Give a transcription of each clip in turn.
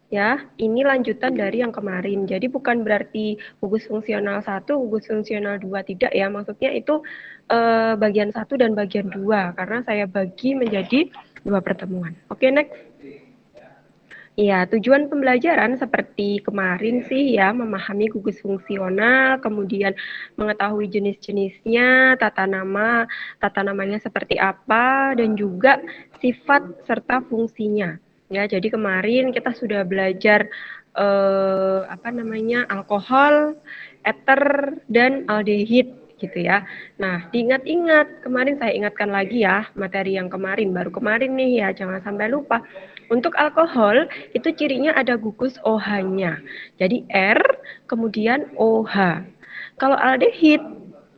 ya, ini lanjutan dari yang kemarin. Jadi bukan berarti gugus fungsional 1, gugus fungsional 2 tidak ya. Maksudnya itu bagian 1 dan bagian 2 karena saya bagi menjadi 2 pertemuan. Oke, next. Iya, tujuan pembelajaran seperti kemarin sih ya, memahami gugus fungsional, kemudian mengetahui jenis-jenisnya, tata namanya seperti apa, dan juga sifat serta fungsinya. Ya, jadi kemarin kita sudah belajar alkohol, eter, dan aldehid gitu ya. Nah, diingat-ingat, kemarin saya ingatkan lagi ya materi yang kemarin, baru kemarin nih ya, jangan sampai lupa. Untuk alkohol, itu cirinya ada gugus OH-nya. Jadi R, kemudian OH. Kalau aldehid,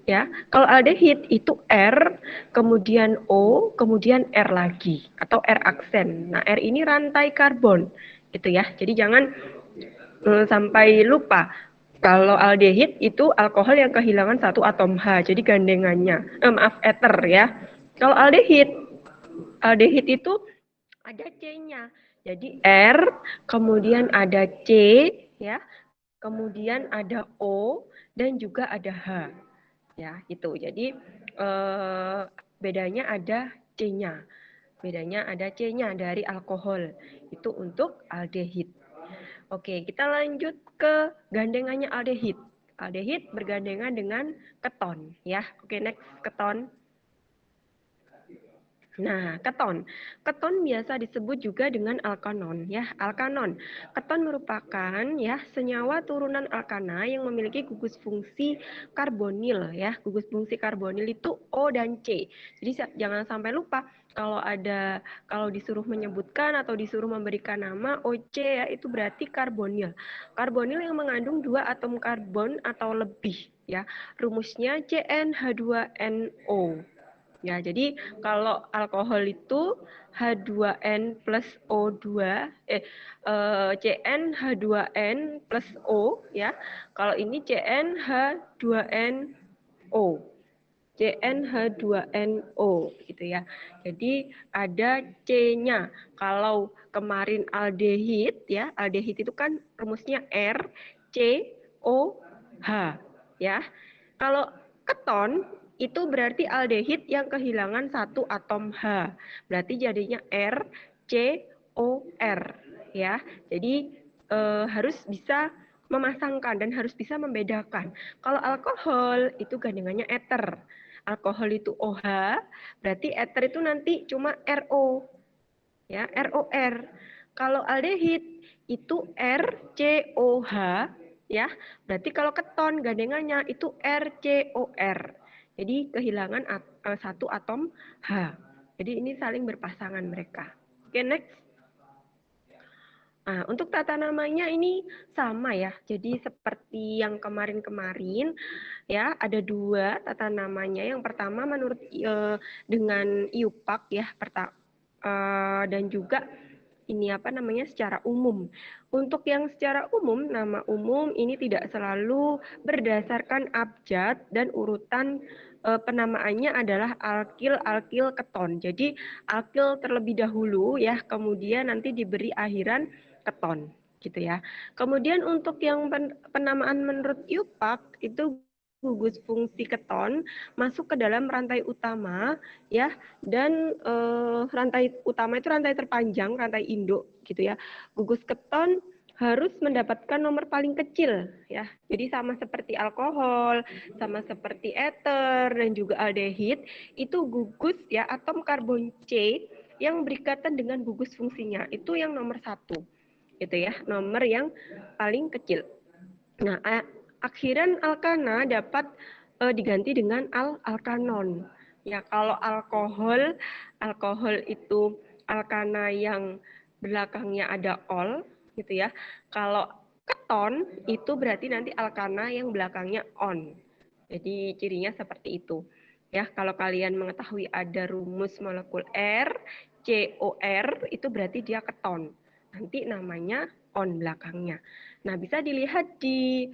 ya, kalau aldehid itu R, kemudian O, kemudian R lagi, atau R aksen. Nah, R ini rantai karbon, gitu ya. Jadi jangan sampai lupa. Kalau aldehid itu alkohol yang kehilangan satu atom H, jadi gandengannya. Eter ya. Kalau aldehid itu ada C-nya. Jadi R, kemudian ada C, ya, kemudian ada O, dan juga ada H. Ya, itu. Jadi bedanya ada C-nya. Bedanya ada C-nya dari alkohol. Itu untuk aldehid. Oke, kita lanjut ke gandengannya aldehid. Aldehid bergandengan dengan keton, ya. Oke, next, keton. Nah, keton. Keton biasa disebut juga dengan alkanon ya, alkanon. Keton merupakan ya senyawa turunan alkana yang memiliki gugus fungsi karbonil ya. Gugus fungsi karbonil itu O dan C. Jadi jangan sampai lupa kalau disuruh menyebutkan atau disuruh memberikan nama OC ya itu berarti karbonil. Karbonil yang mengandung 2 atom karbon atau lebih ya. Rumusnya CnH2nO. Ya, jadi kalau alkohol itu H2N plus O2, CnH2N plus O, ya. Kalau ini CnH2nO. CnH2nO gitu ya. Jadi ada C-nya. Kalau kemarin aldehid ya, aldehid itu kan rumusnya R, C, O, H ya. Kalau keton itu berarti aldehid yang kehilangan satu atom H. Berarti jadinya R, C, O, R ya. Jadi harus bisa memasangkan dan harus bisa membedakan. Kalau alkohol itu gandengannya eter. Alkohol itu OH, berarti eter itu nanti cuma RO. Ya, ROR. Kalau aldehid itu RCOH ya. Berarti kalau keton gandengannya itu RCOR. Jadi kehilangan satu atom H. Jadi ini saling berpasangan mereka. Oke, next. Nah, untuk tata namanya ini sama ya. Jadi seperti yang kemarin-kemarin ya, ada 2 tata namanya. Yang pertama menurut dengan IUPAC ya, dan juga ini secara umum. Untuk yang secara umum, nama umum ini tidak selalu berdasarkan abjad dan urutan penamaannya adalah alkil keton. Jadi alkil terlebih dahulu ya, kemudian nanti diberi akhiran keton gitu ya. Kemudian untuk yang penamaan menurut IUPAC itu gugus fungsi keton masuk ke dalam rantai utama ya, dan rantai utama itu rantai terpanjang, rantai induk gitu ya. Gugus keton harus mendapatkan nomor paling kecil ya. Jadi sama seperti alkohol, sama seperti eter dan juga aldehid, itu gugus ya atom karbon C yang berikatan dengan gugus fungsinya itu yang nomor 1 gitu ya, nomor yang paling kecil. Nah, akhiran alkana dapat diganti dengan alkanon. Ya, kalau alkohol itu alkana yang belakangnya ada ol gitu ya. Kalau keton itu berarti nanti alkana yang belakangnya on. Jadi cirinya seperti itu. Ya, kalau kalian mengetahui ada rumus molekul R, COR itu berarti dia keton. Nanti namanya on belakangnya. Nah, bisa dilihat di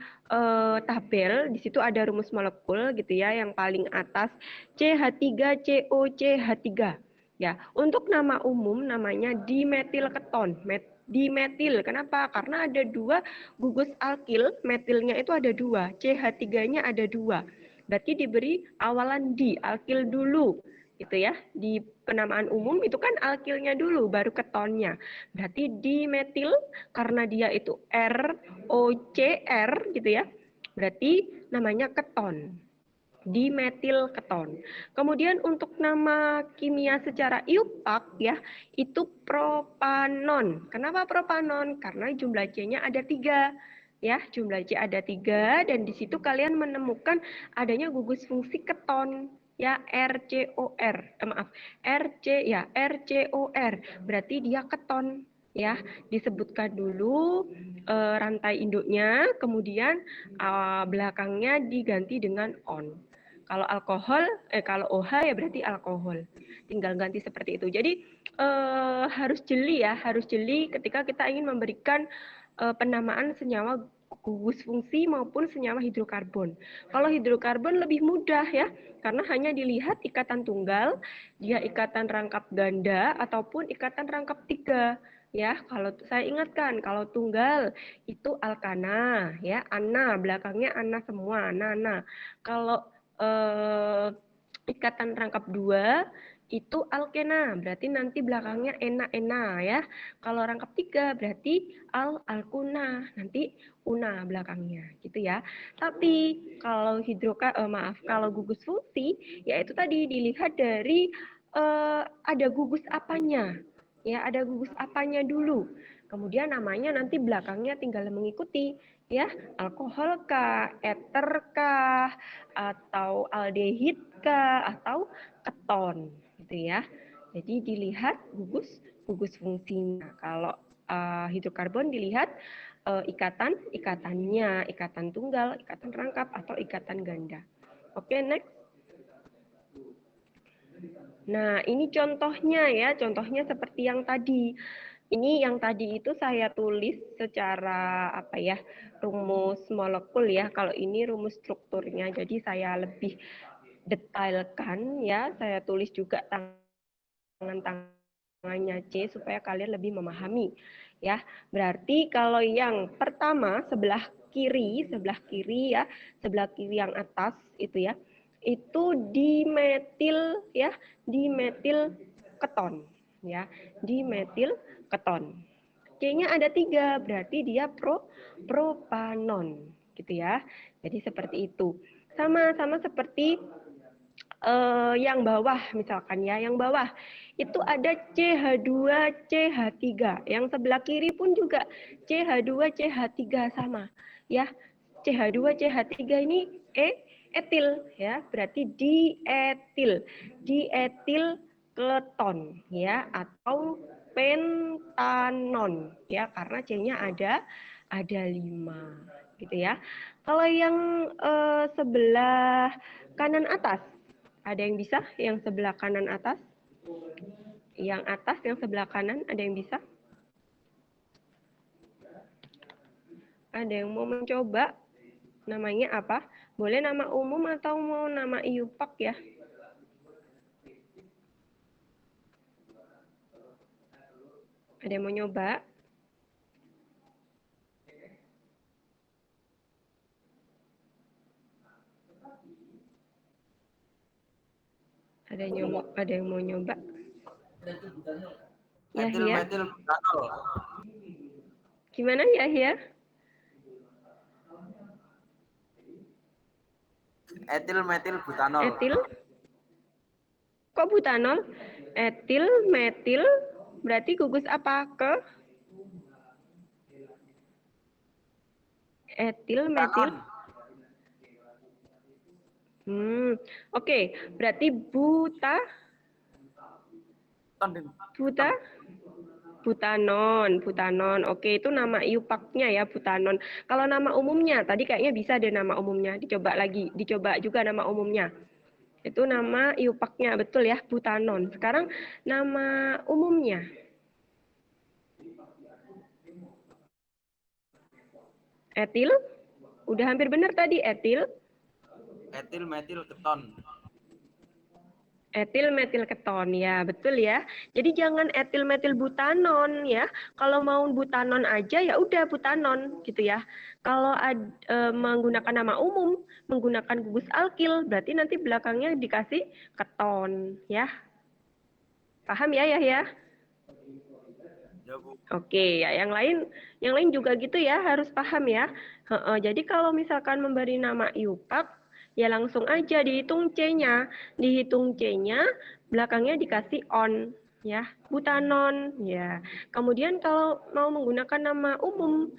tabel, di situ ada rumus molekul gitu ya, yang paling atas CH3COCH3. Ya, untuk nama umum namanya dimetil keton. dimetil. Kenapa? Karena ada dua gugus alkil, metilnya itu ada dua, CH3-nya ada dua. Berarti diberi awalan di, alkil dulu, gitu ya. Di penamaan umum itu kan alkilnya dulu, baru ketonnya. Berarti dimetil karena dia itu ROCR, gitu ya. Berarti namanya keton, dimetil keton. Kemudian untuk nama kimia secara IUPAC ya, itu propanon. Kenapa propanon? Karena jumlah C-nya ada 3. Ya, jumlah C ada 3 dan di situ kalian menemukan adanya gugus fungsi keton ya, RCOR. Maaf, RC ya, RCOR. Berarti dia keton ya. Disebutkan dulu rantai induknya, kemudian belakangnya diganti dengan on. Kalau alkohol, kalau OH ya berarti alkohol. Tinggal ganti seperti itu. Jadi harus jeli ya, harus jeli ketika kita ingin memberikan penamaan senyawa gugus fungsi maupun senyawa hidrokarbon. Kalau hidrokarbon lebih mudah ya, karena hanya dilihat ikatan tunggal, dia ikatan rangkap ganda ataupun ikatan rangkap 3. Ya, kalau saya ingatkan, kalau tunggal itu alkana, ya, ana, belakangnya ana semua, nana. Kalau ikatan rangkap 2 itu alkena, berarti nanti belakangnya ena ya. Kalau rangkap 3 berarti alkuna, nanti una belakangnya gitu ya. Tapi kalau kalau gugus fungsi yaitu tadi dilihat dari ada gugus apanya. Ya, ada gugus apanya dulu. Kemudian namanya nanti belakangnya tinggal mengikuti ya, alkohol kah, eter kah, atau aldehid kah, atau keton gitu ya. Jadi dilihat gugus fungsinya. Kalau hidrokarbon dilihat ikatannya, ikatan tunggal, ikatan rangkap atau ikatan ganda. Oke, next. Nah, ini contohnya ya, contohnya seperti yang tadi. Ini yang tadi itu saya tulis secara apa ya, rumus molekul ya. Kalau ini rumus strukturnya, jadi saya lebih detailkan ya. Saya tulis juga tangannya C supaya kalian lebih memahami ya. Berarti kalau yang pertama sebelah kiri ya, sebelah kiri yang atas itu ya, itu dimetil ya, dimetil keton ya, dimetil keton. C-nya ada 3, berarti dia propanon gitu ya. Jadi seperti itu. Sama seperti yang bawah misalkan ya, yang bawah itu ada CH2 CH3. Yang sebelah kiri pun juga CH2 CH3 sama ya. CH2 CH3 ini etil ya, berarti dietil. Dietil keton ya, atau pentanon ya, karena C-nya ada 5 gitu ya. Kalau yang sebelah kanan atas, ada yang bisa? Yang sebelah kanan atas? Yang atas, yang sebelah kanan, ada yang bisa? Ada yang mau mencoba? Namanya apa? Boleh nama umum atau mau nama IUPAC ya? Ada yang mau nyoba? Ada yang mau nyoba? Yahya? Metil butanol. Gimana Yahya? Etil metil butanol. Etil? Kok butanol? Etil, metil, berarti gugus apa? Ke? Etil, metil. Oke. Berarti butanon. Oke, itu nama IUPAC-nya ya, butanon. Kalau nama umumnya, tadi kayaknya bisa deh nama umumnya. Dicoba juga nama umumnya. Itu nama IUPAC-nya, betul ya, butanon. Sekarang nama umumnya. Etil? Udah hampir benar tadi, etil. Etil metil keton. Etil metil keton, ya betul ya. Jadi jangan etil metil butanon ya. Kalau mau butanon aja ya udah butanon gitu ya. Kalau menggunakan nama umum, menggunakan gugus alkil, berarti nanti belakangnya dikasih keton ya. Paham ya ya? Ya, Bu. Oke ya, yang lain juga gitu ya, harus paham ya. Jadi kalau misalkan memberi nama iupak, ya langsung aja dihitung C-nya. Dihitung C-nya, belakangnya dikasih on ya, butanon ya. Kemudian kalau mau menggunakan nama umum,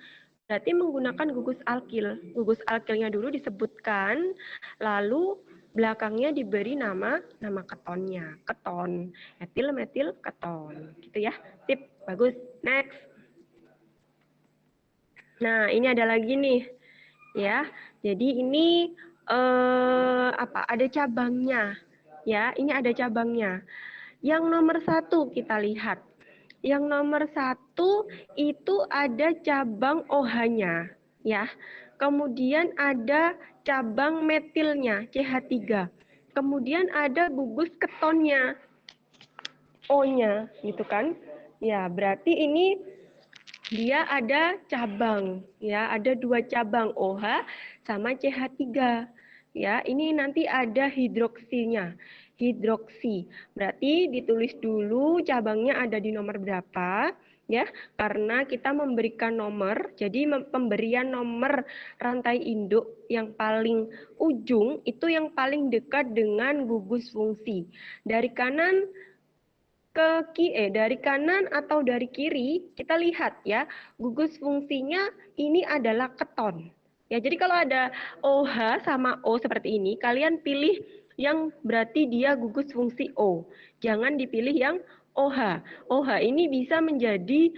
berarti menggunakan gugus alkil. Gugus alkilnya dulu disebutkan, lalu belakangnya diberi nama ketonnya. Keton, etil metil keton. Gitu ya. Tip, bagus. Next. Nah, ini ada lagi nih. Ya. Jadi ini ada cabangnya. Ya, ini ada cabangnya. Yang nomor 1 kita lihat. Yang nomor 1 itu ada cabang OH-nya, ya. Kemudian ada cabang metilnya, CH3. Kemudian ada gugus ketonnya, O-nya, gitu kan? Ya, berarti ini dia ada cabang, ya, ada 2 cabang OH sama CH3. Ya, ini nanti ada hidroksinya. Hidroksi. Berarti ditulis dulu cabangnya ada di nomor berapa, ya. Karena kita memberikan nomor, jadi pemberian nomor rantai induk yang paling ujung itu yang paling dekat dengan gugus fungsi. Dari kanan dari kanan atau dari kiri, kita lihat ya, gugus fungsinya ini adalah keton. Ya, jadi kalau ada OH sama O seperti ini, kalian pilih yang berarti dia gugus fungsi O. Jangan dipilih yang OH. OH ini bisa menjadi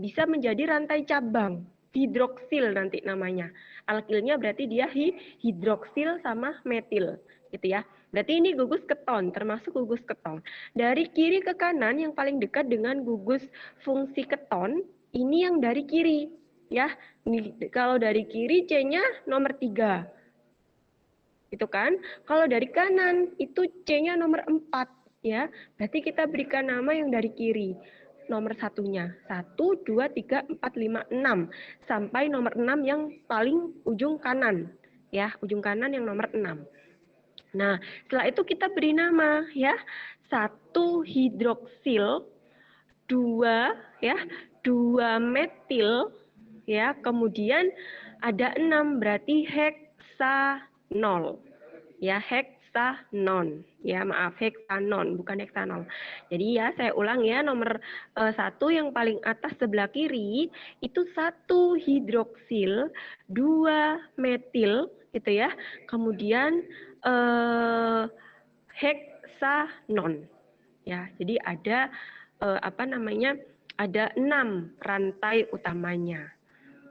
Bisa menjadi rantai cabang, hidroksil nanti namanya. Alkilnya berarti dia hidroksil sama metil, gitu ya. Berarti ini gugus keton, termasuk gugus keton. Dari kiri ke kanan yang paling dekat dengan gugus fungsi keton, ini yang dari kiri. Ya, kalau dari kiri C-nya nomor 3. Itu kan? Kalau dari kanan itu C-nya nomor 4. Ya, berarti kita berikan nama yang dari kiri. Nomor satunya. 1, 2, 3, 4, 5, 6. Sampai nomor 6 yang paling ujung kanan. Ya, ujung kanan yang nomor 6. Nah, setelah itu kita beri nama ya. 1 hidroksil, 2 ya, 2 metil ya, kemudian ada 6 berarti heksanol. Ya, heksanon. Ya, maaf, heksanon bukan heksanol. Jadi ya, saya ulang ya, nomor 1 yang paling atas sebelah kiri itu 1 hidroksil, 2 metil gitu ya. Kemudian heksanon. Ya, jadi ada ada 6 rantai utamanya.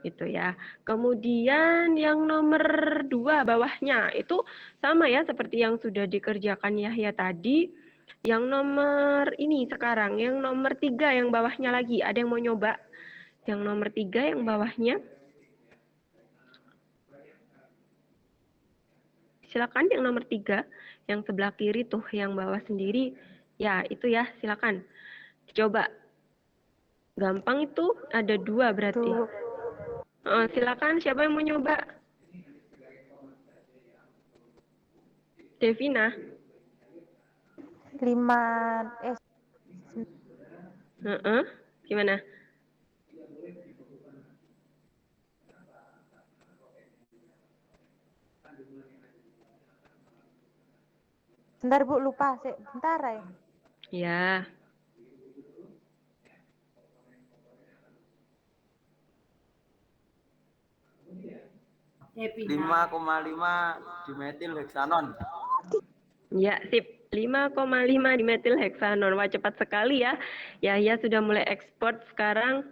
Gitu ya. Kemudian yang nomor 2 bawahnya itu sama ya seperti yang sudah dikerjakan Yahya tadi. Yang nomor ini sekarang, yang nomor 3 yang bawahnya lagi. Ada yang mau nyoba? Yang nomor 3 yang bawahnya. Silakan yang nomor 3, yang sebelah kiri tuh, yang bawah sendiri. Ya, itu ya, silakan. Coba. Gampang itu, ada 2 berarti. Silakan, siapa yang mau nyoba? Devina. 5 Gimana? Bentar Bu, lupa sih. Bentar ya. Ya. Lima 5,5 dimetil heksanon. Ya, sip. 5,5 dimetil heksanon. Wah, cepat sekali ya. Ya sudah mulai ekspor sekarang.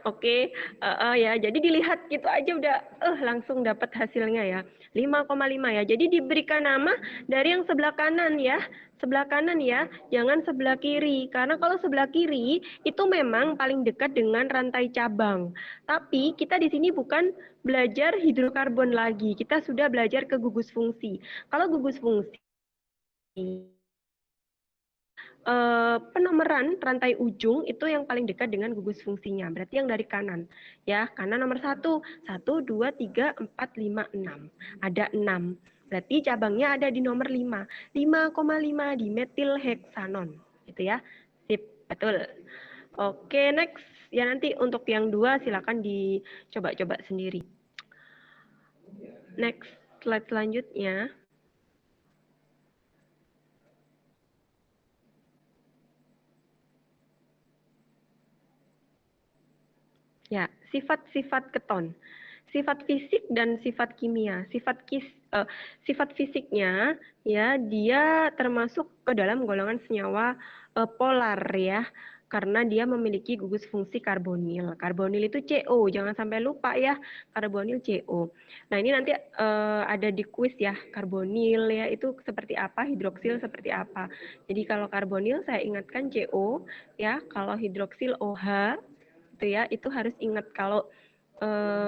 Oke, ya. Jadi dilihat gitu aja udah langsung dapat hasilnya ya. 5,5 ya. Jadi diberikan nama dari yang sebelah kanan ya. Sebelah kanan ya, jangan sebelah kiri. Karena kalau sebelah kiri itu memang paling dekat dengan rantai cabang. Tapi kita di sini bukan belajar hidrokarbon lagi. Kita sudah belajar ke gugus fungsi. Kalau gugus fungsi Penomoran rantai ujung itu yang paling dekat dengan gugus fungsinya, berarti yang dari kanan. Ya, kanan nomor 1, 1, 2, 3, 4, 5, 6. Ada 6. Berarti cabangnya ada di nomor 5. 5,5 dimetil heksanon. Gitu ya. Sip, betul. Oke, next. Ya nanti untuk yang 2 silakan dicoba-coba sendiri. Next, slide selanjutnya. Ya, sifat-sifat keton. Sifat fisik dan sifat kimia. Sifat fisiknya ya dia termasuk ke dalam golongan senyawa polar ya. Karena dia memiliki gugus fungsi karbonil. Karbonil itu CO, jangan sampai lupa ya. Karbonil CO. Nah, ini nanti ada di kuis ya. Karbonil ya itu seperti apa, hidroksil seperti apa. Jadi kalau karbonil saya ingatkan CO ya, kalau hidroksil OH itu ya, itu harus ingat kalau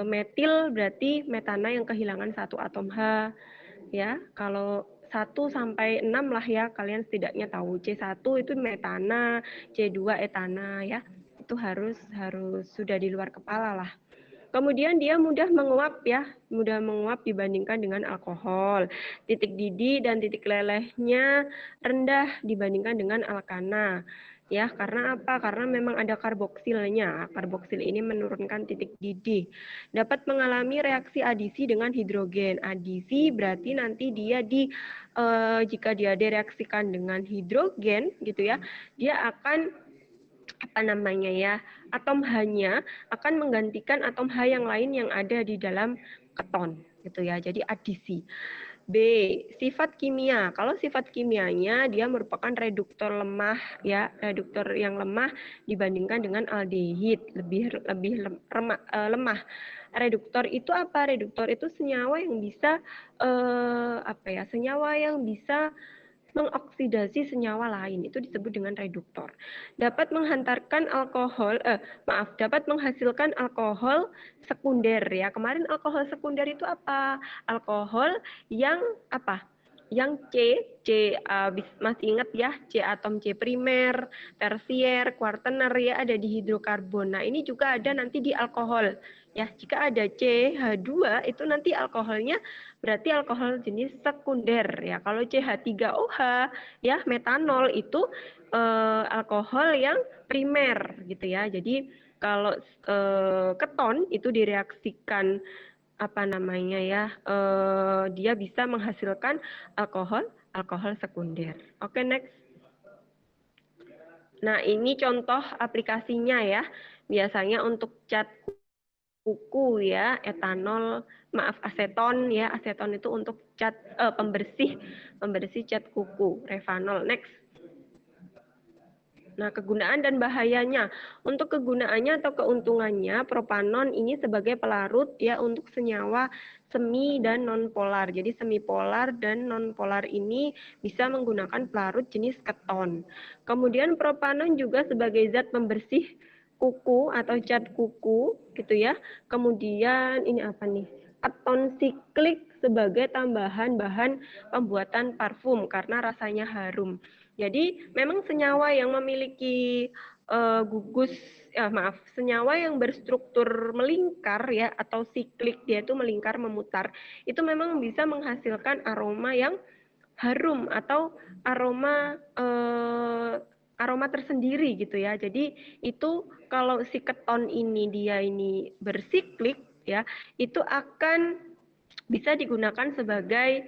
metil berarti metana yang kehilangan satu atom H ya. Kalau 1 sampai 6 lah ya, kalian setidaknya tahu. C1 itu metana, C2 etana ya. Itu harus sudah di luar kepala lah. Kemudian dia mudah menguap ya, mudah menguap dibandingkan dengan alkohol. Titik didih dan titik lelehnya rendah dibandingkan dengan alkana. Ya, karena apa? Karena memang ada karboksilnya. Karboksil ini menurunkan titik didih. Dapat mengalami reaksi adisi dengan hidrogen. Adisi berarti nanti dia jika dia direaksikan dengan hidrogen gitu ya, dia akan apa namanya ya, atom H-nya akan menggantikan atom H yang lain yang ada di dalam keton gitu ya. Jadi adisi. B, sifat kimia. Kalau sifat kimianya dia merupakan reduktor lemah ya, reduktor yang lemah dibandingkan dengan aldehid, lebih lemah. Reduktor itu apa? Reduktor itu senyawa yang bisa senyawa yang bisa mengoksidasi senyawa lain, itu disebut dengan reduktor. Dapat dapat menghasilkan alkohol sekunder ya. Kemarin alkohol sekunder itu apa? Alkohol yang apa? Yang masih ingat ya, C atom C primer, tersier, kuartener ya, ada di hidrokarbon. Nah, ini juga ada nanti di alkohol. Ya, jika ada CH2 itu nanti alkoholnya berarti alkohol jenis sekunder ya. Kalau CH3OH ya, metanol itu alkohol yang primer gitu ya. Jadi kalau keton itu direaksikan apa namanya ya, dia bisa menghasilkan alkohol sekunder. Oke, next. Nah, ini contoh aplikasinya ya. Biasanya untuk cat kuku ya, aseton ya. Aseton itu untuk cat pembersih cat kuku, revanol. Next. Nah, kegunaan dan bahayanya. Untuk kegunaannya atau keuntungannya, propanon ini sebagai pelarut ya untuk senyawa semi dan nonpolar. Jadi semipolar dan nonpolar ini bisa menggunakan pelarut jenis keton. Kemudian propanon juga sebagai zat pembersih kuku atau cat kuku gitu ya. Kemudian ini apa nih? Keton siklik sebagai tambahan bahan pembuatan parfum karena rasanya harum. Jadi memang senyawa yang memiliki senyawa yang berstruktur melingkar ya atau siklik, dia itu melingkar memutar, itu memang bisa menghasilkan aroma yang harum atau aroma tersendiri gitu ya. Jadi itu kalau si keton ini dia ini bersiklik ya, itu akan bisa digunakan sebagai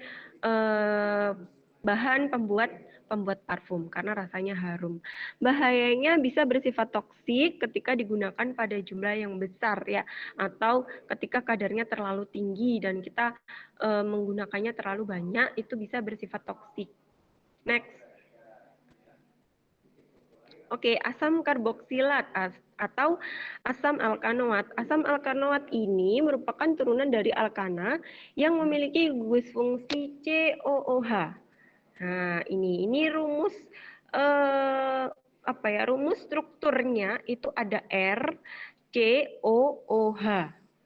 bahan pembuat parfum karena rasanya harum. Bahayanya bisa bersifat toksik ketika digunakan pada jumlah yang besar ya, atau ketika kadarnya terlalu tinggi dan kita menggunakannya terlalu banyak, itu bisa bersifat toksik. Next. Oke, asam karboksilat atau asam alkanoat. Asam alkanoat ini merupakan turunan dari alkana yang memiliki gugus fungsi COOH. Nah, ini rumus rumus strukturnya itu ada R, C, O, OH.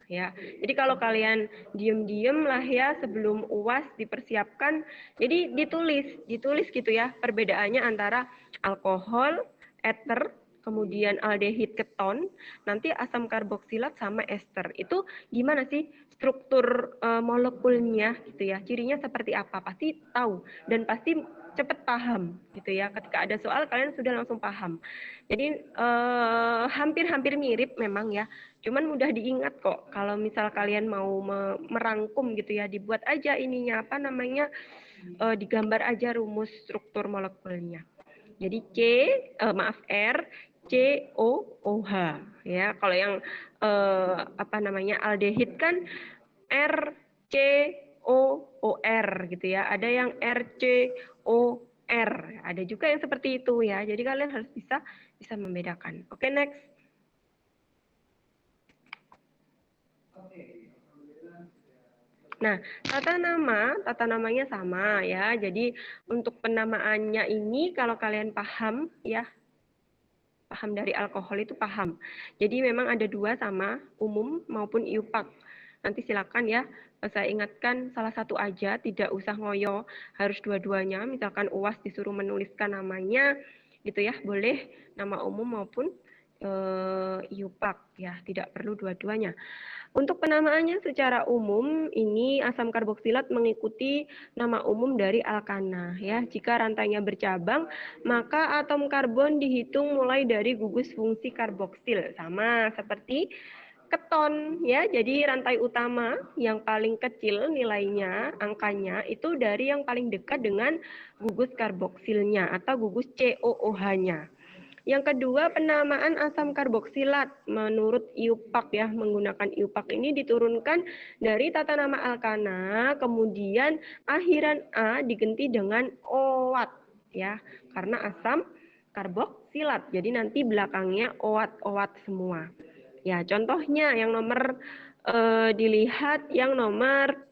ya. Jadi kalau kalian diem-diem lah ya sebelum UAS dipersiapkan, jadi ditulis gitu ya perbedaannya antara alkohol, ether, kemudian aldehid keton, nanti asam karboksilat sama ester. Itu gimana sih struktur molekulnya gitu ya? Cirinya seperti apa? Pasti tahu dan pasti cepat paham gitu ya. Ketika ada soal kalian sudah langsung paham. Jadi hampir-hampir mirip memang ya. Cuman mudah diingat kok. Kalau misal kalian mau merangkum gitu ya, dibuat aja ininya apa namanya, digambar aja rumus struktur molekulnya. Jadi R, C, O, OH ya. Kalau yang apa namanya aldehid kan R, C, O, OR gitu ya. Ada yang R, C, O, R. Ada juga yang seperti itu ya. Jadi kalian harus bisa membedakan. Oke, next. Nah, tata namanya sama ya. Jadi untuk penamaannya ini kalau kalian paham ya, paham dari alkohol itu paham. Jadi memang ada dua sama, umum maupun IUPAC. Nanti silakan ya, saya ingatkan salah satu aja, tidak usah ngoyo, harus dua-duanya. Misalkan UAS disuruh menuliskan namanya, gitu ya, boleh nama umum maupun IUPAC ya, tidak perlu dua-duanya. Untuk penamaannya secara umum, ini asam karboksilat mengikuti nama umum dari alkana. Ya, jika rantainya bercabang, maka atom karbon dihitung mulai dari gugus fungsi karboksil, sama seperti keton ya. Jadi rantai utama yang paling kecil nilainya, angkanya itu dari yang paling dekat dengan gugus karboksilnya atau gugus COOH-nya. Yang kedua, penamaan asam karboksilat menurut IUPAC ya, menggunakan IUPAC ini diturunkan dari tata nama alkana, kemudian akhiran A diganti dengan OAT ya, karena asam karboksilat. Jadi nanti belakangnya OAT semua. Ya, contohnya yang nomor dilihat yang nomor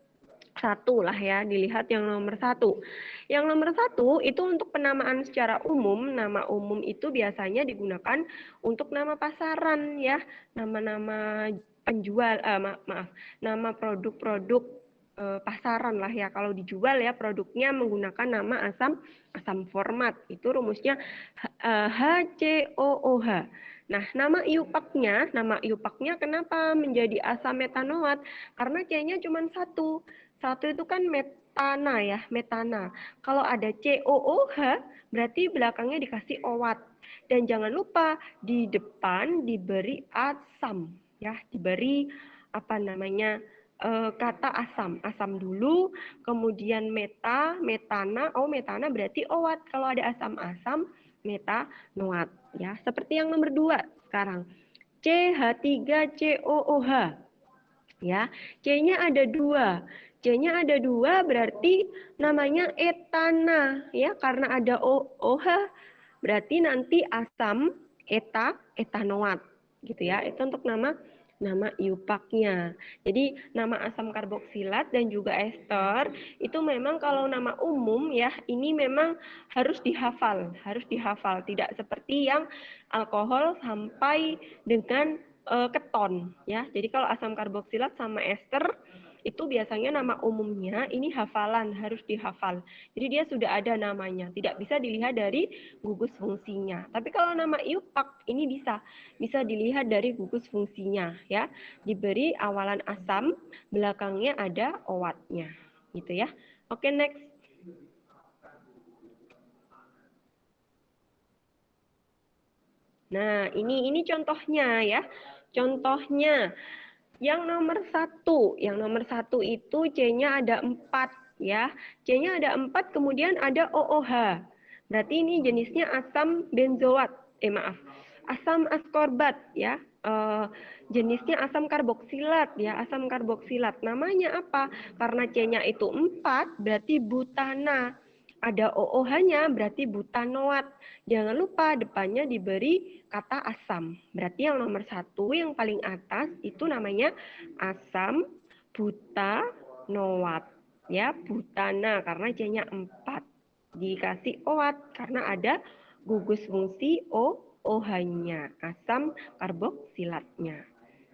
satu lah ya, dilihat yang nomor satu. Yang nomor satu itu untuk penamaan secara umum, nama umum itu biasanya digunakan untuk nama pasaran ya, nama-nama penjual, maaf, nama produk-produk pasaran lah ya. Kalau dijual ya produknya menggunakan nama asam format, itu rumusnya HCOOH. Nah, nama IUPAC-nya kenapa menjadi asam metanoat? Karena C-nya cuma satu. Satu itu kan metana ya, metana. Kalau ada COOH, berarti belakangnya dikasih OAT. Dan jangan lupa di depan diberi asam, ya, diberi apa namanya kata asam dulu, kemudian metana, metana berarti OAT. Kalau ada asam-asam, metanoat, ya. Seperti yang nomor 2 sekarang. CH3COOH, ya. C-nya ada 2. C-nya ada 2 berarti namanya etana ya, karena ada OH berarti nanti asam etanoat gitu ya. Itu untuk nama IUPAC-nya. Jadi nama asam karboksilat dan juga ester itu memang kalau nama umum ya, ini memang harus dihafal, tidak seperti yang alkohol sampai dengan keton ya. Jadi kalau asam karboksilat sama ester itu biasanya nama umumnya ini hafalan, harus dihafal. Jadi dia sudah ada namanya, tidak bisa dilihat dari gugus fungsinya. Tapi kalau nama IUPAC ini bisa dilihat dari gugus fungsinya ya. Diberi awalan asam, belakangnya ada OAT-nya. Gitu ya. Oke, next. Nah, ini contohnya ya. Contohnya yang nomor 1 itu C-nya ada 4 ya. C-nya ada 4, kemudian ada OOH. Berarti ini jenisnya asam benzoat. Asam askorbat ya. Jenisnya asam karboksilat ya, asam karboksilat. Namanya apa? Karena C-nya itu 4, berarti butana. Ada OOH-nya berarti butanoat. Jangan lupa depannya diberi kata asam. Berarti yang nomor 1 yang paling atas itu namanya asam butanoat. Ya, butana karena C-nya 4. Dikasih OAT karena ada gugus fungsi OOH-nya, asam karboksilatnya.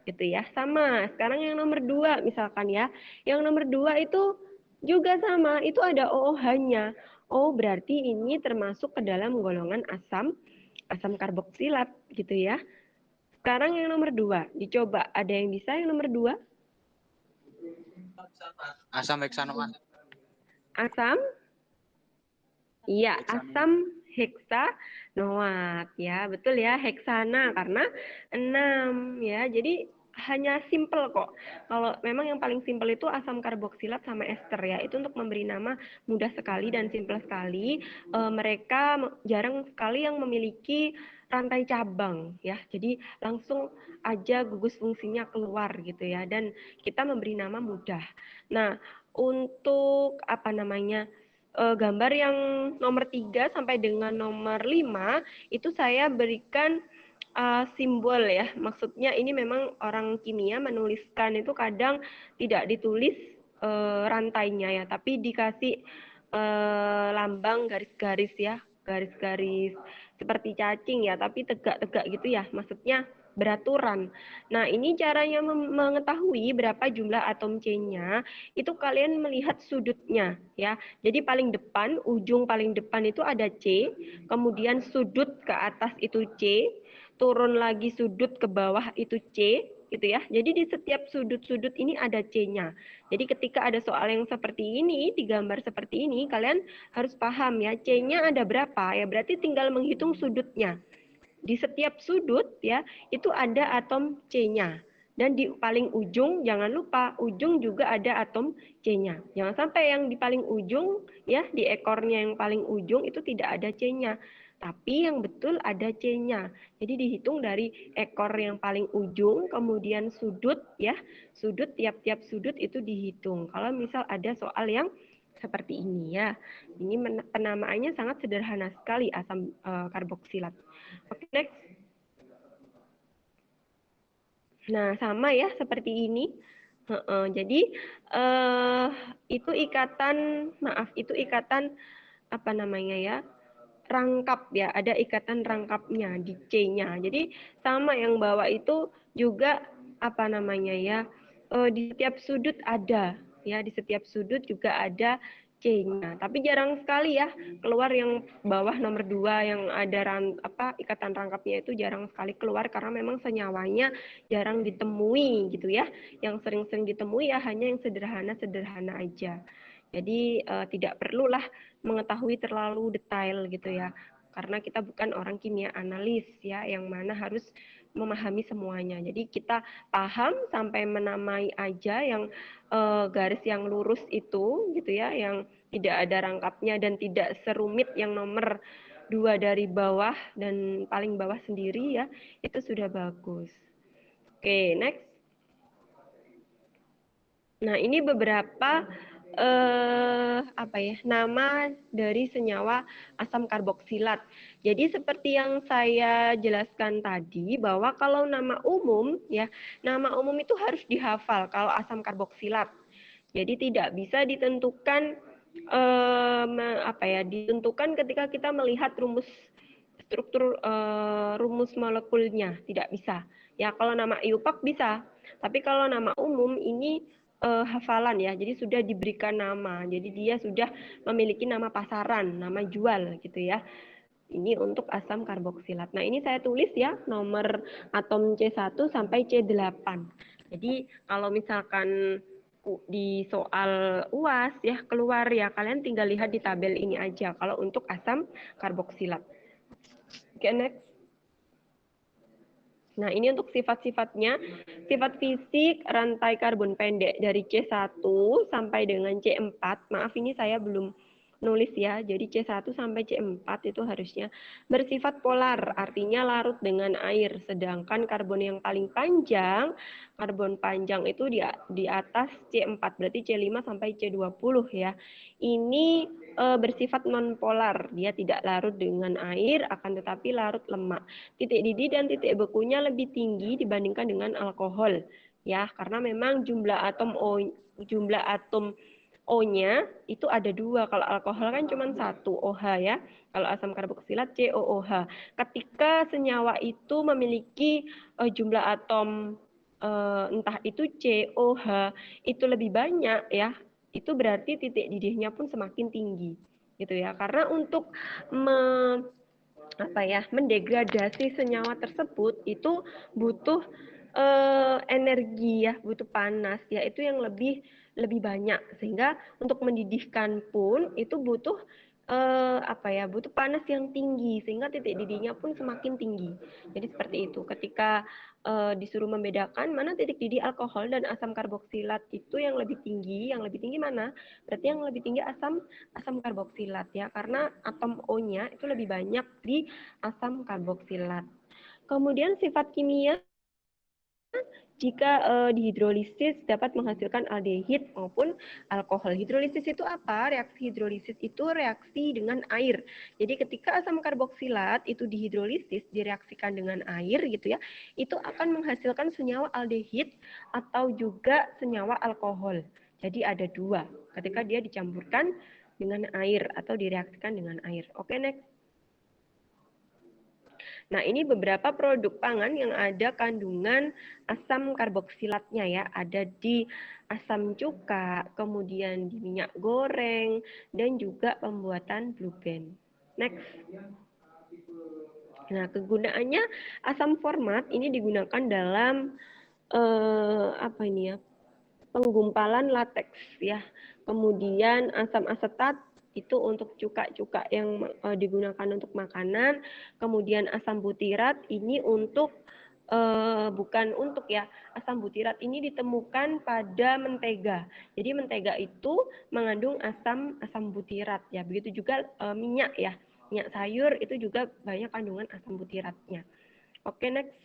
gitu ya. Sama, sekarang yang nomor 2 misalkan ya. Yang nomor 2 itu juga sama, itu ada OOH-nya. Oh, berarti ini termasuk ke dalam golongan asam karboksilat gitu ya. Sekarang yang nomor 2, dicoba. Ada yang bisa yang nomor 2? Asam heksanoat. Asam? Iya, asam heksanoat ya, betul ya, heksana karena 6 ya. Jadi hanya simple kok. Kalau memang yang paling simple itu asam karboksilat sama ester ya. Itu untuk memberi nama mudah sekali dan simple sekali. Mereka jarang sekali yang memiliki rantai cabang ya. Jadi langsung aja gugus fungsinya keluar gitu ya. Dan kita memberi nama mudah. Nah, untuk apa namanya? Gambar yang nomor 3 sampai dengan nomor 5 itu saya berikan simbol ya. Maksudnya ini memang orang kimia menuliskan itu kadang tidak ditulis rantainya ya, tapi dikasih lambang garis-garis ya, garis-garis seperti cacing ya, tapi tegak-tegak gitu ya. Maksudnya beraturan. Nah, ini caranya mengetahui berapa jumlah atom C-nya, itu kalian melihat sudutnya ya. Jadi paling depan, ujung paling depan itu ada C, kemudian sudut ke atas itu C, turun lagi sudut ke bawah itu C, gitu ya. Jadi di setiap sudut-sudut ini ada C-nya. Jadi ketika ada soal yang seperti ini, di gambar seperti ini, kalian harus paham ya, C-nya ada berapa ya, berarti tinggal menghitung sudutnya. Di setiap sudut ya, itu ada atom C-nya. Dan di paling ujung, jangan lupa, ujung juga ada atom C-nya. Jangan sampai yang di paling ujung, ya di ekornya yang paling ujung itu tidak ada C-nya. Tapi yang betul ada C-nya. Jadi dihitung dari ekor yang paling ujung, kemudian sudut, ya sudut, tiap-tiap sudut itu dihitung. Kalau misal ada soal yang seperti ini ya. Ini penamaannya sangat sederhana sekali asam karboksilat. Oke, next. Nah, sama ya seperti ini. Jadi itu ikatan apa namanya ya? Rangkap ya, ada ikatan rangkapnya di C-nya. Jadi sama yang bawah itu juga apa namanya ya? Di setiap sudut ada ya, di setiap sudut juga ada C-nya. Tapi jarang sekali ya keluar yang bawah nomor 2 yang ada ikatan rangkapnya itu jarang sekali keluar karena memang senyawanya jarang ditemui gitu ya. Yang sering-sering ditemui ya hanya yang sederhana-sederhana aja. Jadi tidak perlulah mengetahui terlalu detail gitu ya. Karena kita bukan orang kimia analis ya yang mana harus memahami semuanya. Jadi kita paham sampai menamai aja yang garis yang lurus itu gitu ya, yang tidak ada rangkapnya dan tidak serumit yang nomor 2 dari bawah dan paling bawah sendiri ya, itu sudah bagus. Oke, next. Nah, ini beberapa nama dari senyawa asam karboksilat. Jadi seperti yang saya jelaskan tadi bahwa kalau nama umum ya, nama umum itu harus dihafal kalau asam karboksilat. Jadi tidak bisa ditentukan ditentukan ketika kita melihat rumus struktur rumus molekulnya, tidak bisa. Ya, kalau nama IUPAC bisa, tapi kalau nama umum ini hafalan ya, jadi sudah diberikan nama, jadi dia sudah memiliki nama pasaran, nama jual gitu ya. Ini untuk asam karboksilat. Nah, ini saya tulis ya, nomor atom C1 sampai C8. Jadi kalau misalkan di soal UAS ya keluar ya, kalian tinggal lihat di tabel ini aja kalau untuk asam karboksilat. Oke, next. Nah, ini untuk sifat-sifatnya. Sifat fisik rantai karbon pendek dari C1 sampai dengan C4. Maaf, ini saya belum nulis ya. Jadi C1 sampai C4 itu harusnya bersifat polar, artinya larut dengan air. Sedangkan karbon yang paling panjang, karbon panjang itu di atas C4, berarti C5 sampai C20 ya. Ini bersifat non-polar, dia tidak larut dengan air, akan tetapi larut lemak. Titik didih dan titik bekunya lebih tinggi dibandingkan dengan alkohol, ya, karena memang jumlah atom O-nya itu ada 2. Kalau alkohol kan cuma 1, OH ya. Kalau asam karboksilat COOH. Ketika senyawa itu memiliki jumlah atom entah itu COH itu lebih banyak ya, itu berarti titik didihnya pun semakin tinggi gitu ya. Karena untuk mendegradasi senyawa tersebut itu butuh energi ya, butuh panas ya, itu yang lebih banyak, sehingga untuk mendidihkan pun itu butuh butuh panas yang tinggi, sehingga titik didihnya pun semakin tinggi. Jadi seperti itu. Ketika disuruh membedakan mana titik didih alkohol dan asam karboksilat itu yang lebih tinggi mana? Berarti yang lebih tinggi asam karboksilat ya, karena atom O-nya itu lebih banyak di asam karboksilat. Kemudian sifat kimia, jika dihidrolisis dapat menghasilkan aldehid maupun alkohol. Hidrolisis itu apa? Reaksi hidrolisis itu reaksi dengan air. Jadi ketika asam karboksilat itu dihidrolisis, direaksikan dengan air gitu ya, itu akan menghasilkan senyawa aldehid atau juga senyawa alkohol. Jadi ada dua ketika dia dicampurkan dengan air atau direaksikan dengan air. Oke, next. Nah, ini beberapa produk pangan yang ada kandungan asam karboksilatnya ya. Ada di asam cuka, kemudian di minyak goreng, dan juga pembuatan blue band. Next. Nah, kegunaannya asam format ini digunakan dalam penggumpalan lateks ya. Kemudian asam asetat itu untuk cuka-cuka yang digunakan untuk makanan. Kemudian asam butirat ini untuk bukan untuk ya, asam butirat ini ditemukan pada mentega. Jadi mentega itu mengandung asam butirat ya. Begitu juga minyak ya, minyak sayur itu juga banyak kandungan asam butiratnya. Oke, next.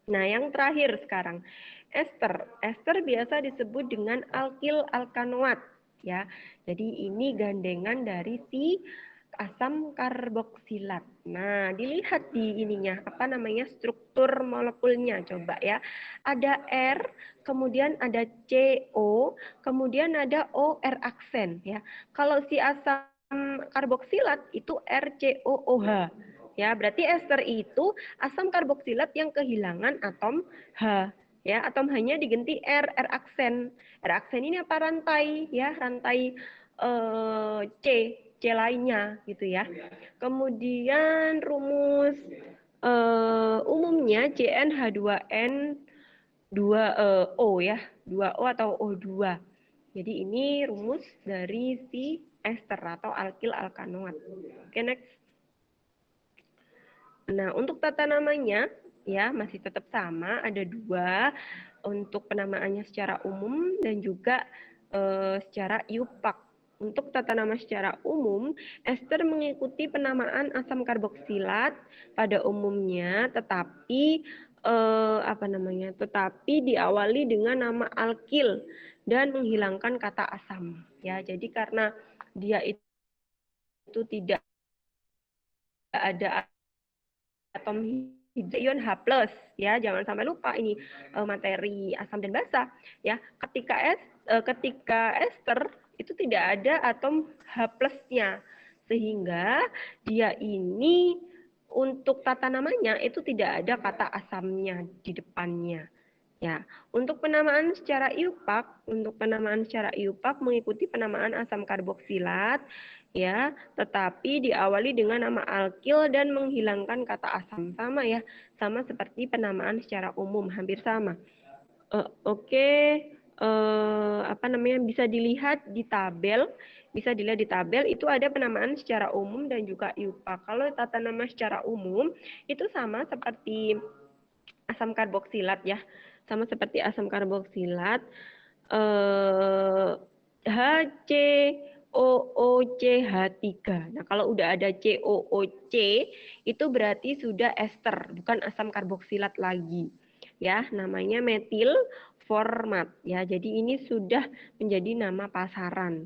Nah, yang terakhir sekarang, ester. Ester biasa disebut dengan alkil alkanoat ya. Jadi ini gandengan dari si asam karboksilat. Nah, dilihat di ininya, struktur molekulnya coba ya. Ada R, kemudian ada CO, kemudian ada OR aksen ya. Kalau si asam karboksilat itu RCOOH. Ya, berarti ester itu asam karboksilat yang kehilangan atom H. Ya, atom H-nya diganti R aksen. R aksen ini apa? Rantai ya, rantai C lainnya gitu ya. Kemudian rumus umumnya CnH2n 2O ya, 2O atau O2. Jadi ini rumus dari si ester atau alkil alkanoat. Oke, next. Nah, untuk tata namanya ya masih tetap sama, ada dua untuk penamaannya secara umum dan juga secara iupak. Untuk tata nama secara umum, ester mengikuti penamaan asam karboksilat pada umumnya, tetapi tetapi diawali dengan nama alkil dan menghilangkan kata asam. Ya, jadi karena dia itu tidak ada atom ion H+, ya, jangan sampai lupa ini materi asam dan basa ya. Ketika ester itu tidak ada atom H+-nya, sehingga dia ini untuk tata namanya itu tidak ada kata asamnya di depannya. Ya, untuk penamaan secara iupak mengikuti penamaan asam karboksilat ya, tetapi diawali dengan nama alkil dan menghilangkan kata asam, sama ya, sama seperti penamaan secara umum, hampir sama. Bisa dilihat di tabel, itu ada penamaan secara umum dan juga iupak. Kalau tata nama secara umum itu sama seperti asam karboksilat ya, sama seperti asam karboksilat, HCOOCH3. Nah, kalau udah ada COOC itu berarti sudah ester, bukan asam karboksilat lagi. Ya, namanya metil format ya. Jadi ini sudah menjadi nama pasaran.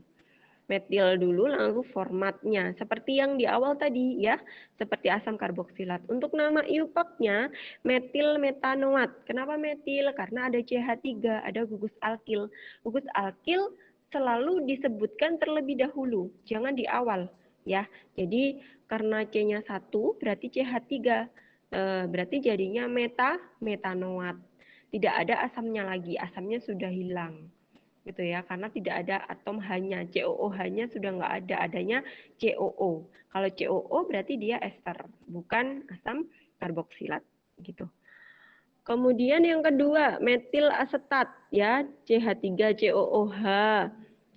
Metil dulu lalu formatnya seperti yang di awal tadi ya, seperti asam karboksilat. Untuk nama iupaknya metil metanoat. Kenapa metil? Karena ada CH3, ada gugus alkil. Gugus alkil selalu disebutkan terlebih dahulu, jangan di awal ya. Jadi karena C-nya 1 berarti CH3. Berarti jadinya metanoat. Tidak ada asamnya lagi, asamnya sudah hilang. Gitu ya, karena tidak ada atom H-nya, COO-H-nya sudah nggak ada, adanya COO. Kalau COO berarti dia ester, bukan asam karboksilat gitu. Kemudian yang kedua, metil asetat ya, CH3COOH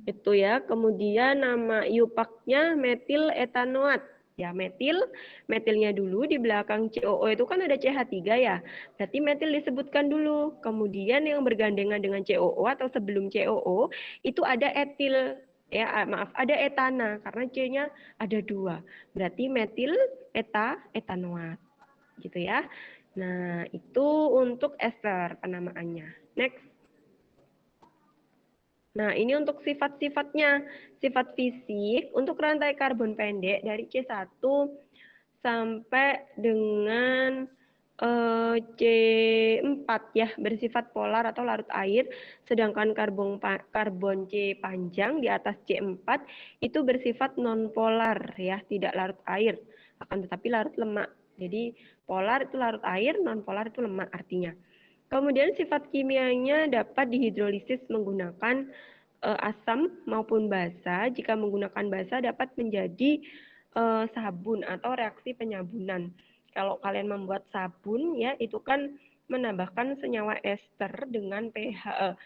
itu ya. Kemudian nama iupaknya metil etanoat. Ya, metilnya dulu di belakang COO itu kan ada CH3 ya. Berarti metil disebutkan dulu. Kemudian yang bergandengan dengan COO atau sebelum COO itu ada etil ya, maaf, ada etana karena C-nya ada 2. Berarti metil etanoat. Gitu ya. Nah, itu untuk ester penamaannya. Next. Nah, ini untuk sifat-sifatnya. Sifat fisik untuk rantai karbon pendek dari C1 sampai dengan C4 ya, bersifat polar atau larut air, sedangkan karbon C panjang di atas C4 itu bersifat non-polar ya, tidak larut air, akan tetapi larut lemak. Jadi polar itu larut air, non-polar itu lemak artinya. Kemudian sifat kimianya dapat dihidrolisis menggunakan asam maupun basa. Jika menggunakan basa dapat menjadi sabun atau reaksi penyabunan. Kalau kalian membuat sabun ya itu kan menambahkan senyawa ester dengan pH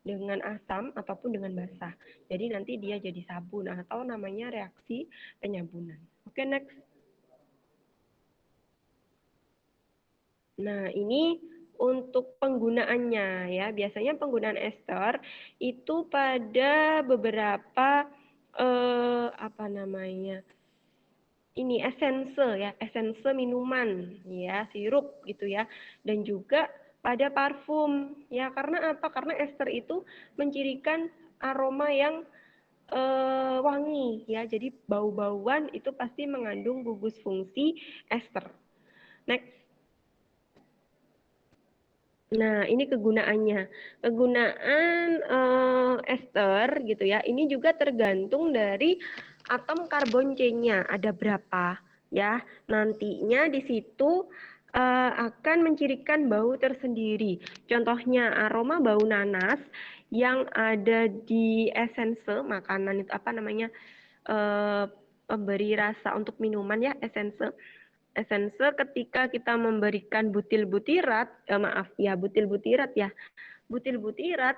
dengan asam ataupun dengan basa. Jadi nanti dia jadi sabun atau namanya reaksi penyabunan. Oke, next. Nah, ini untuk penggunaannya ya. Biasanya penggunaan ester itu pada beberapa apa namanya? Ini esense ya, esense minuman ya, sirup gitu ya. Dan juga pada parfum ya. Karena apa? Karena ester itu mencirikan aroma yang wangi ya. Jadi bau-bauan itu pasti mengandung gugus fungsi ester. Next. Nah, ini kegunaannya. Kegunaan ester gitu ya. Ini juga tergantung dari atom karbon C-nya ada berapa ya. Nantinya di situ akan mencirikan bau tersendiri. Contohnya aroma bau nanas yang ada di esense makanan itu apa namanya? Pemberi rasa untuk minuman ya, esense ketika kita memberikan butil butirat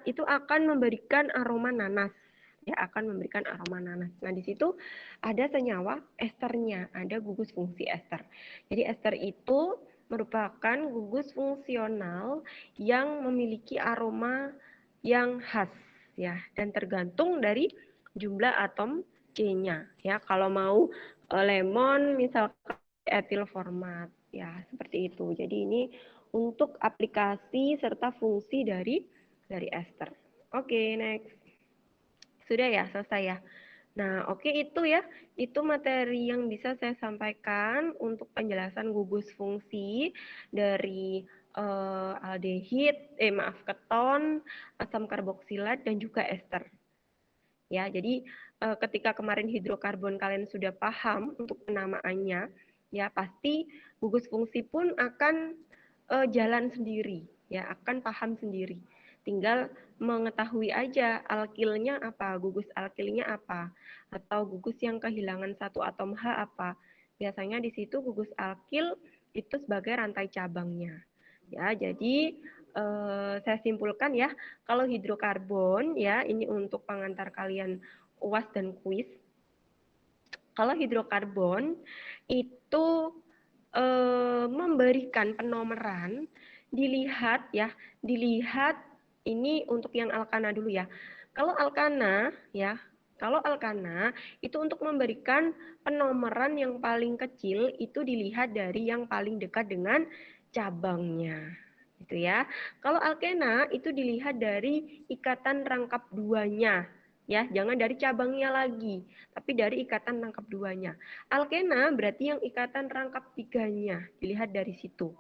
itu akan memberikan aroma nanas ya, akan memberikan aroma nanas. Nah, di situ ada senyawa esternya, ada gugus fungsi ester. Jadi ester itu merupakan gugus fungsional yang memiliki aroma yang khas ya, dan tergantung dari jumlah atom C-nya ya. Kalau mau lemon misalkan etil format ya, seperti itu. Jadi ini untuk aplikasi serta fungsi dari ester. Oke, next. Sudah ya, selesai ya. Nah, oke itu ya. Itu materi yang bisa saya sampaikan untuk penjelasan gugus fungsi dari aldehid, keton, asam karboksilat dan juga ester. Ya, jadi ketika kemarin hidrokarbon kalian sudah paham untuk penamaannya, ya pasti gugus fungsi pun akan jalan sendiri, ya akan paham sendiri. Tinggal mengetahui aja alkilnya apa, gugus alkilnya apa, atau gugus yang kehilangan satu atom H apa. Biasanya di situ gugus alkil itu sebagai rantai cabangnya. Ya, jadi saya simpulkan ya, kalau hidrokarbon ya ini untuk pengantar kalian UAS dan kuis. Kalau hidrokarbon itu memberikan penomeran, dilihat ini untuk yang alkana dulu ya. Kalau alkana itu untuk memberikan penomeran yang paling kecil itu dilihat dari yang paling dekat dengan cabangnya. Gitu ya. Kalau alkena itu dilihat dari ikatan rangkap duanya. Ya, jangan dari cabangnya lagi, tapi dari ikatan rangkap duanya. Alkena berarti yang ikatan rangkap tiganya, dilihat dari situ.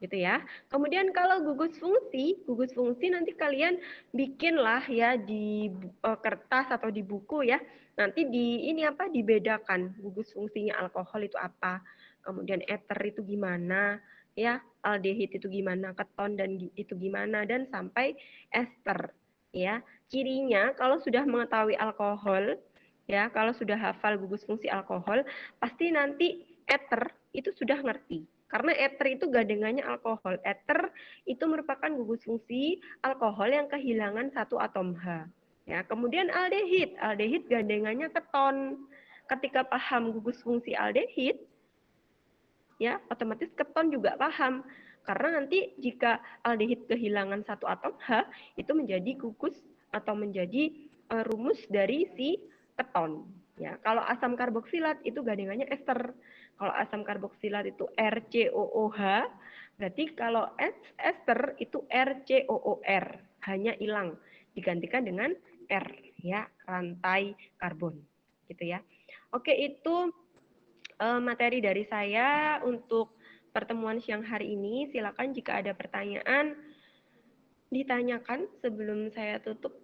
Gitu ya. Kemudian kalau gugus fungsi nanti kalian bikinlah ya di kertas atau di buku ya. Nanti dibedakan gugus fungsinya alkohol itu apa, kemudian eter itu gimana ya, aldehid itu gimana, keton dan itu gimana, dan sampai ester. Ya, cirinya kalau sudah mengetahui alkohol, ya, kalau sudah hafal gugus fungsi alkohol, pasti nanti eter itu sudah ngerti. Karena eter itu gandengannya alkohol. Eter itu merupakan gugus fungsi alkohol yang kehilangan satu atom H. Ya, kemudian aldehid, aldehid gandengannya keton. Ketika paham gugus fungsi aldehid, ya otomatis keton juga paham. Karena nanti jika aldehid kehilangan satu atom H, itu menjadi gugus atau menjadi rumus dari si keton. Ya, kalau asam karboksilat itu gandengannya ester. Kalau asam karboksilat itu RCOOH, berarti kalau ester itu RCOOR, hanya hilang, digantikan dengan R, ya, rantai karbon, gitu ya. Oke, itu materi dari saya untuk pertemuan siang hari ini. Silakan jika ada pertanyaan ditanyakan sebelum saya tutup